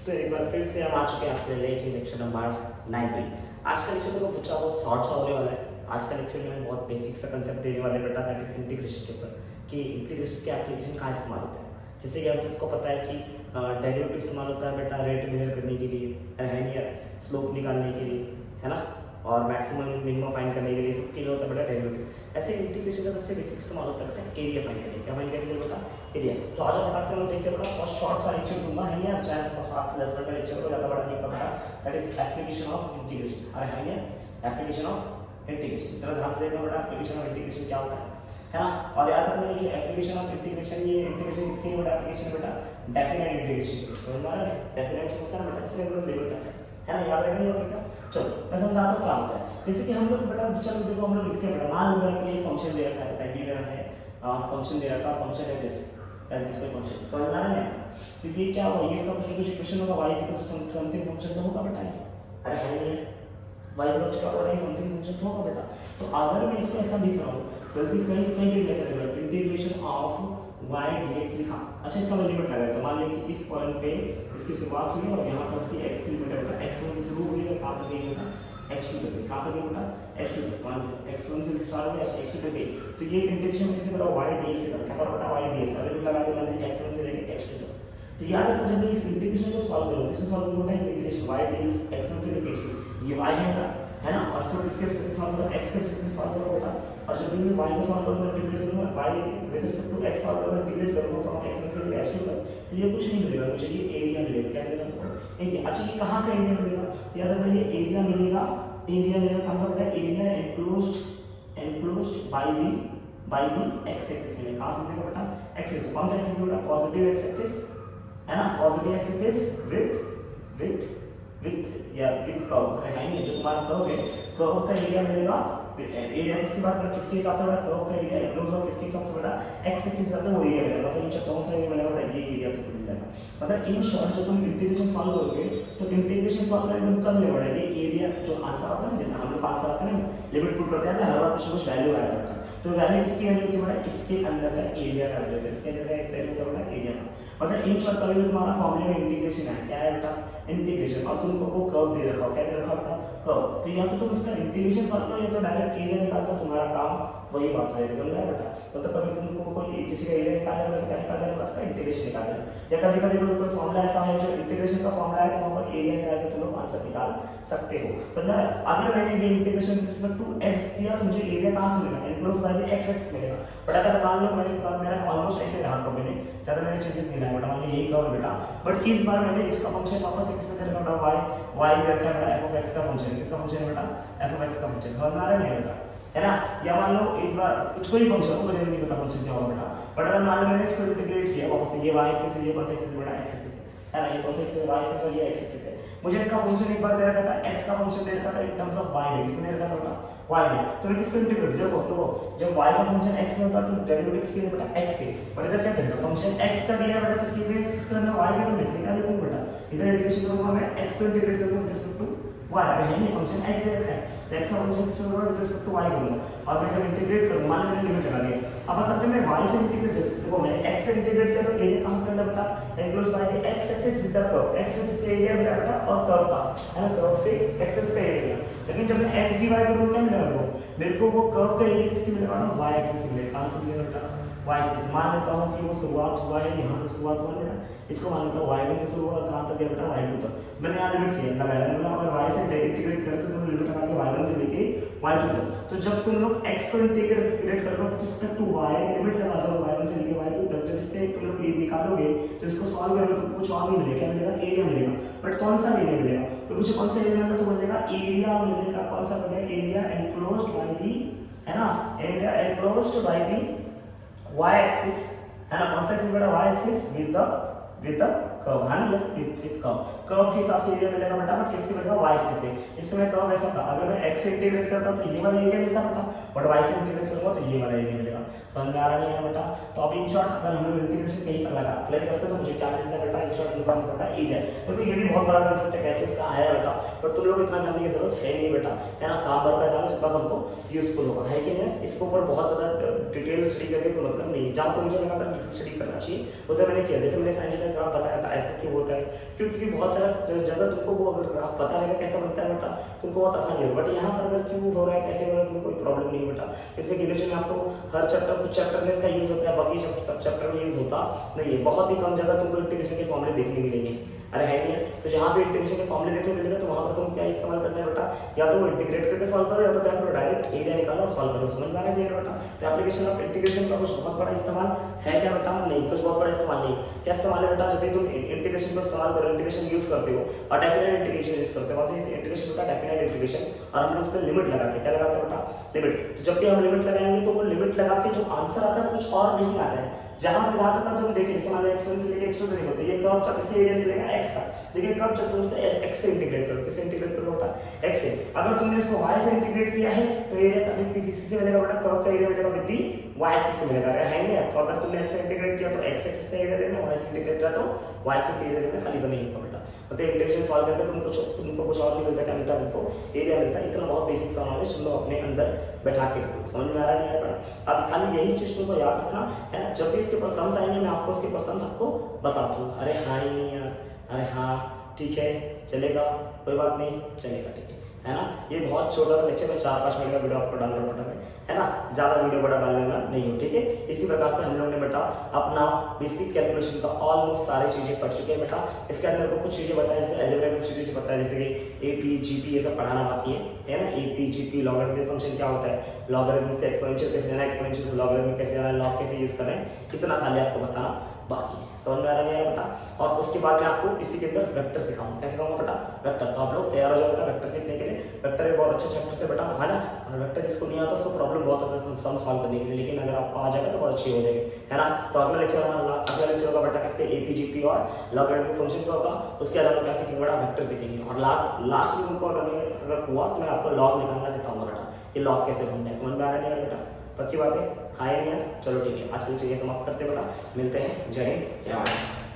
तो एक बार फिर से हम आ चुके हैं आपके लिए लेक्चर नंबर 19। आज का लेक्चर तो बच्चा बहुत शॉर्ट सा होने वाला है। आज का लेक्चर में बहुत बेसिक सा कंसेप्ट देने वाले बेटा, दैट इज इंटीग्रेशन के ऊपर, कि इंटीग्रेशन के एप्लीकेशन कहाँ इस्तेमाल होता है। जैसे कि आप सबको पता है कि डेरिवेटिव इस्तेमाल होता है बेटा रेट मेजर करने के लिए, है स्लोप निकालने के लिए, है ना, और मैक्सिमम मिनिमम फाइंड करने के लिए, सबके लिए होता है बेटा डेरिवेटिव। ऐसे इंटीग्रेशन का सबसे बेसिक इस्तेमाल होता है बेटा एरिया फाइंड करने। क्या फाइंड करेंगे बेटा? एरिया। तो आज फटाक से हम देखते हैं बेटा, बहुत शॉर्ट सा लेक्चर दूंगा, है यार, चाहे 7 से 10 मिनट का लेक्चर को ज़्यादा बड़ा नहीं होगा बेटा। That is application of integration. अरे है यार, एप्लीकेशन ऑफ इंटीग्रेशन। तरह ध्यान से देखना बेटा, एप्लीकेशन ऑफ इंटीग्रेशन क्या होता है ना। और याद रखना जो एप्लीकेशन ऑफ इंटीग्रेशन, ये इंटीग्रेशन किसके लिए बेटा? एप्लीकेशन बेटा डेफिनेट इंटीग्रेशन। तो हमारा डेफिनेट समझता है बेटा, इसलिए हम लिमिट है ना, याद रखना बेटा। चलो मैं समझाता हूँ क्या होता है। जैसे कि हम लोग बेटा, चलो देखो हम लोग लिखते हैं बेटा, मान लो मेरे को ये फंक्शन दे रखा है बेटा, ये मेरा है फंक्शन दे रखा है, फंक्शन है दिस कोई फंक्शन, समझ आ रहा है। तो ये क्या होगा, ये इसका कुछ इक्वेशन होगा, y समथिंग फंक्शन तो होगा बेटा ये। अरे है ये y क्या होगा, समथिंग फंक्शन तो होगा बेटा। तो अगर मैं इसको ऐसा लिख रहा हूँ, गलती से कहीं भी लिख रहा हूँ इंटीग्रेशन ऑफ y dx लिखा, अच्छा इसका मैं लिमिट लगाया, तो मान लीजिए कि इस पॉइंट पे इसकी शुरुआत हुई और यहाँ पर इसकी x की लिमिट है बेटा, x1 से शुरू हुई और कहाँ तक गई बेटा, x2 तक गई। कहाँ तक गई बेटा? x2 तक। मान लीजिए x1 से स्टार्ट हुई x2 तक गई। तो ये इंटीग्रेशन किससे करा? y dx से करा। क्या करा बेटा? y dx। अगर लगा दो मैंने x1 से लेके x2 तक। तो याद रखो जब मैं इस इंटीग्रेशन को सॉल्व करूंगा, इसको सॉल्व करूंगा इंटीग्रेशन y dx x1 से लेके x2, ये y है बेटा, है ना, और फिर इसके रिस्पेक्ट सॉल्व करो, x के रिस्पेक्ट सॉल्व करो बेटा। और जब मैं y को सॉल्व करूंगा, इंटीग्रेट करूंगा, y with respect to x solve करूंगा, इंटीग्रेट करूंगा फ्रॉम x1 से लेके x2 तक, तो ये कुछ नहीं मिलेगा, मुझे ये एरिया मिलेगा। क्या मिलेगा? एरिया। अच्छा ये कहाँ का एरिया मिलेगा? याद रखना ये एरिया मिलेगा, एरिया मिलेगा कहाँ का बेटा? Area enclosed bye the x axis मिलेगा। कहाँ से मिलेगा बेटा? x axis. कौन सा एक्सिस बेटा? पॉजिटिव x एक्सिस, है ना, positive x axis with curve, है नहीं, जो तुम्हारा कर्व है, कर्व का एरिया मिलेगा। एरिया किसकी बात कर, किसके हिसाब से बेटा? कर्व का एरिया एनक्लोज हो किसके हिसाब से बेटा? x एक्सिस का वो एरिया मिलेगा। मतलब इन कौन सा एरिया मिलेगा बेटा? ये एरिया तो मिल जाएगा। मतलब इन शॉर्ट जब तुम इंटीग्रेशन सॉल्व करोगे, तो इंटीग्रेशन सॉल्व करने में कब मिलेगा ये एरिया, जो आंसर आता है ना, हम लोग आंसर आता है ना, लिमिट पुट करते हैं, हर बार कुछ वैल्यू ऐड करते हैं। तो वैल्यू किसकी वैल्यू होती है बेटा? इसके अंदर का एरिया का वैल्यू है, इसके अंदर का वैल्यू होता है बेटा एरिया का। मतलब इन शॉर्ट कभी तुम्हारा फॉर्मूले में इंटीग्रेशन है, क्या है बेटा? इंटीग्रेशन। और तुमको वो कर्व दे रखा हो, क्या दे रखा बेटा? कर्व। तो या तो तुम इसका इंटीग्रेशन सॉल्व करो या तो डायरेक्ट एरिया निकाल दो, तुम्हारा काम वही बात है, समझ रहे बेटा। मतलब कभी तुमको कोई किसी का एरिया निकालना है, क्या निकालना है? उसका इंटीग्रेशन निकालना है। या कभी कभी कोई फॉर्मूला ऐसा है जो इंटीग्रेशन का फॉर्मूला है, तो वहां पर एरिया निकाल के तुम लोग आंसर निकाल सकते हो, समझा? अगर मैंने ये integration with respect to x किया तो मुझे एरिया कहां से मिलेगा? Enclose by the x axis मिलेगा। बट अगर मान लो मैंने कर्व मेरा ऑलमोस्ट ऐसे रहा, कर्व मैंने ज्यादा मैंने चेंजेस नहीं लाया बेटा, मान लो यही कर्व बेटा, बट इस बार मैंने इसका फंक्शन वापस x में करके बेटा y रखा है बेटा, f ऑफ x का फंक्शन, किसका फंक्शन है बेटा? f ऑफ x का फंक्शन। समझ आ रहा है बेटा, है ना। या मान लो इस बार कुछ कोई फंक्शन हो, मुझे नहीं पता फंक्शन क्या होगा बेटा, बट अगर मान लो मैंने इसको इंटीग्रेट किया वापस से, ये y एक्सिस है, ये कौन सा एक्सिस बेटा? x एक्सिस है ना, ये कौन सा एक्सिस है? y एक्सिस और ये x एक्सिस है। मुझे इसका फंक्शन इस बार दे रखा था, x का फंक्शन दे रखा था इन टर्म्स ऑफ y में, इसमें दे रखा था बेटा y में। तो मैं किसको इंटीग्रेट, देखो तो जब y का फंक्शन x में होता है तो डेरिवेटिव किसके लिए बेटा? x के। बट इधर क्या करेगा, फंक्शन x का दिया बेटा, किसके लिए? इसके अंदर y के लिए निकालेंगे बेटा। इधर इंटीग्रेशन करूंगा मैं, x को इंटीग्रेट करूंगा विद रिस्पेक्ट टू y, अरे है नहीं फंक्शन x दे रखा है, तो x का फंक्शन किसके ऊपर विद रिस्पेक्ट टू y करूंगा, और मैं जब इंटीग्रेट करूंगा, मान लो मैंने लिमिट लगा दिया, अब अगर जब मैं y से इंटीग्रेट देखो मैंने x से इंटीग्रेट किया तो एरिया कहां पे बेटा? Enclose by the x axis with the curve, x axis से एरिया मिला बेटा और कर्व का, है ना, कर्व से x एक्सिस का एरिया। लेकिन जब मैं x dy करूंगा मेरे को वो कर्व का एरिया किससे मिलेगा ना? y एक्सिस से मिलेगा। कहां से मिलेगा बेटा? y axis. मान लेता हूं कि वो शुरुआत हुआ है यहां से, शुरुआत हुआ बेटा, इसको मान लेता हूं y1 से शुरू हुआ, कहां तक गया बेटा? y2 तक। मैंने यहां लिमिट किया लगाया, मतलब अगर y से इंटीग्रेट करें तो मैंने लिमिट लगा के y1 से लेके y2 तक। तो जब तुम लोग x को इंटीग्रेट करोगे with respect to y, limit लगा दो y1 से लेके y2 तक, जब इससे तुम लोग ये निकालोगे, जब इसको सॉल्व करोगे तो कुछ और नहीं मिलेगा, क्या मिलेगा? एरिया मिलेगा। बट कौन सा एरिया मिलेगा? तो मुझे कौन सा एरिया मिलेगा? तो मिलेगा एरिया मिलेगा, कौन सा मिलेगा? एरिया एनक्लोज्ड बाय द, है ना, area enclosed by the y axis, है ना, कौन सा एक्सिस बेटा? y axis with the curve, है ना, विद कर्व के हिसाब से एरिया मिलेगा बेटा, बट किससे मिलेगा? y एक्सिस से। इसमें कर्व ऐसा था, अगर मैं x से इंटीग्रेट करता तो ये वाला एरिया मिलता बेटा, बट y से इंटीग्रेट करूंगा तो ये वाला एरिया मिलेगा। समझ में आ रहा नहीं है बेटा? तो अब इन शॉर्ट अगर हम इंटीग्रेशन कहीं पर लगा अप्लाई करते हैं तो मुझे क्या मिलता है बेटा? इन शॉर्ट निकालना पड़ता है इज है। तो ये भी बहुत बड़ा कंसेप्ट है कैसे इसका आया बेटा, पर तुम लोग इतना जानने की जरूरत है नहीं बेटा, है ना? काम भर का जानो जितना तुमको यूजफुल होगा, है कि नहीं? इसके ऊपर बहुत ज्यादा डिटेल स्टडी करके कोई मतलब नहीं, जहाँ पर मुझे लगा था डिटेल स्टडी करना चाहिए वो तो मैंने किया। जैसे मैंने साइंस का ग्राफ बताया था ऐसा क्यों होता है, क्योंकि बहुत सारा जगह तुमको वो अगर ग्राफ पता रहेगा कैसा बनता है बेटा तुमको बहुत आसानी होगा, बट यहाँ पर अगर क्यों हो रहा है कैसे हो रहा है तुम्हें कोई प्रॉब्लम नहीं बेटा। इसमें ग्रेजुएशन में आपको हर चैप्टर कुछ चैप्टर में इसका यूज होता है, बाकी सब चैप्टर में यूज होता नहीं है। बहुत ही कम जगह तुमको इंटीग्रेशन के फॉर्मूले देखने मिलेंगे, अरे है नहीं है? तो जहाँ पे इंटीग्रेशन के फॉर्मूले देखने मिलेगा तो वहाँ पर तुम क्या इस्तेमाल करना है बेटा? या तो इंटीग्रेट करके सॉल्व करो या तो क्या करो डायरेक्ट एरिया निकालो और सॉल्व करो। समझ में आ रहा है बेटा? तो एप्लीकेशन ऑफ इंटीग्रेशन का कुछ बहुत बड़ा इस्तेमाल है क्या बेटा? नहीं, कुछ बहुत बड़ा इस्तेमाल नहीं। क्या इस्तेमाल है बेटा? जब भी तुम इंटीग्रेशन को इस्तेमाल करो, इंटीग्रेशन यूज करते हो और डेफिनेट इंटीग्रेशन यूज करते हो, कौन सी इंटीग्रेशन होता है? डेफिनेट इंटीग्रेशन, और हम लोग उस पर लिमिट लगाते हैं। क्या लगाते हैं बेटा? लिमिट। तो जब भी हम लिमिट लगाएंगे तो वो लिमिट लगा के जो आंसर आता है कुछ और नहीं आता है, जहां से जहां तक तुम देखें, जैसे मान लो x1 से लेके x2 तक होते हैं, ये कर्व का किसी एरिया निकलेगा x का, लेकिन कर्व जब तुम x से इंटीग्रेट करो, किससे इंटीग्रेट करो बेटा? x से। अगर तुमने इसको y से इंटीग्रेट किया है तो एरिया का किसी से मिलेगा बेटा? कर्व का एरिया मिलेगा विद दी y एक्सिस से मिलेगा, है नहीं? तो अगर तुमने x से इंटीग्रेट किया तो x एक्सिस से एरिया देना, y से इंटीग्रेट किया तो y एक्सिस से एरिया देना, खाली तो नहीं होगा बेटा। मतलब इंटीग्रेशन सॉल्व करके तुमको कुछ और नहीं मिलता, क्या मिलता है तुमको? एरिया मिलता है। इतना बहुत बेसिक सा नॉलेज तुम लोग अपने अंदर बैठा के रखो। समझ में आ रहा है बेटा? अब खाली यही चीज तुमको याद रखना है ना, जब भी इसके ऊपर सम्स आएंगे मैं आपको उसके ऊपर सम्स आपको बता दूंगा। अरे हाँ ही नहीं यार, अरे हाँ ठीक है चलेगा, कोई बात नहीं, चलेगा ठीक है ना? ये बहुत छोटा सा लेक्चर में 4-5 मिनट का वीडियो आपको डाल रहा हूँ, है ना? ज्यादा वीडियो बड़ा डालने वाला नहीं हो, ठीक है? इसी प्रकार से हम लोगों ने बेटा अपना बेसिक कैलकुलेशन का ऑलमोस्ट सारी चीजें पढ़ चुके हैं बेटा। इसके अंदर को कुछ चीजें बताया, जैसे अलजेब्रा में कुछ चीजें बताया, जैसे कि एपी जीपी ये सब पढ़ाना बाकी है ना? एपी जीपी लॉगरिथमिक फंक्शन क्या होता है, लॉगरिथमिक से एक्सपोनेंशियल कैसे जाना, एक्सपोनेंशियल से लॉगरिथमिक कैसे जाना, लॉग कैसे यूज करें, इतना खाली आपको बताना बाकी है। समझ में आ रहा है बेटा? और उसके बाद मैं आपको इसी के अंदर वेक्टर सिखाऊंगा। कैसे सिखाऊंगा बेटा? वेक्टर। तो आप लोग तैयार हो जाओ बेटा वेक्टर सीखने के लिए। वेक्टर एक बहुत अच्छे चैप्टर से बेटा, है ना? और वेक्टर जिसको नहीं आता उसको प्रॉब्लम बहुत होता है सम सॉल्व करने के लिए, लेकिन अगर आपको आ जाएगा तो बहुत अच्छी हो जाएगी, है ना? तो अगला लेक्चर होगा बेटा किसके? एपीजीपी और लॉगरिथमिक फंक्शन का होगा। उसके अलावा क्या सीखेंगे बेटा? वेक्टर सीखेंगे। और लास्ट में उनको अगर हुआ तो मैं आपको लॉग निकालना सिखाऊंगा बेटा, कि लॉग कैसे ढूंढना है। समझ में आ रहा है बेटा? पक्की बात है? हाँ या नहीं? चलो ठीक है, आज के लिए समाप्त करते हैं बेटा, मिलते हैं। जय हिंद, जय भारत।